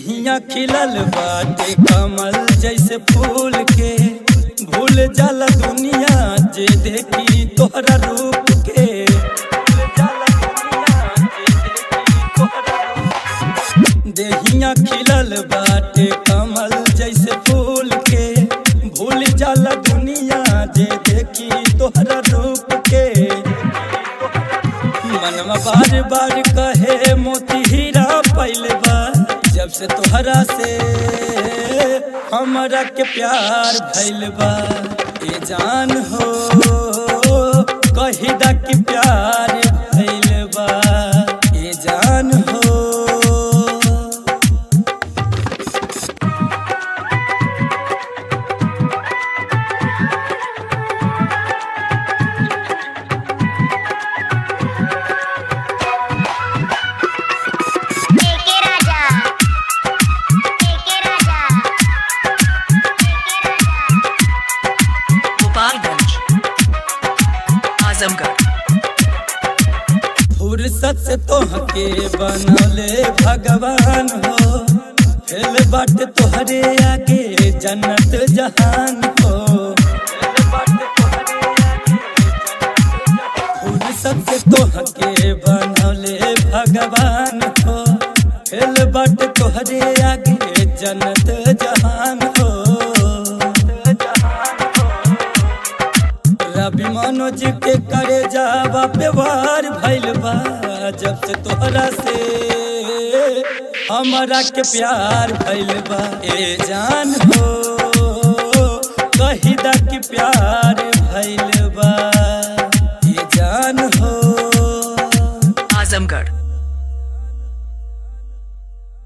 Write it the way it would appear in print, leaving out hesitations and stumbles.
देहिया खिलल बाटे कमल जैसे फूल के, भूल जाला दुनिया जे देखी तोहरा रूप के। देहिया खिलल बाटे कमल जैसे फूल के, भूल जाला दुनिया जे देखी तोहरा रूप के। मनवा बार बार कहे मोती हीरा पहले बार, जब से तोहरा से हमरा के प्यार भइल बा। ए जान हो कहिदा कि प्यार भइल बा, ए जान हो। फुर्सत से तोहके बनौले भगवान हो, फेल बाटे तोहरे आगे जन्नत जहान हो। फुर्सत से तोहके बनौले भगवान हो, फेल बाटे तोहरे आगे जन्नत जहान हो। रवि मनोज के करे जावा व्यवहार भइल बा, जब से तोहरा से हमरा के प्यार भइल बा। ए जान हो कहिदा कि प्यार भइल बा, ए जान हो। आजमगढ़।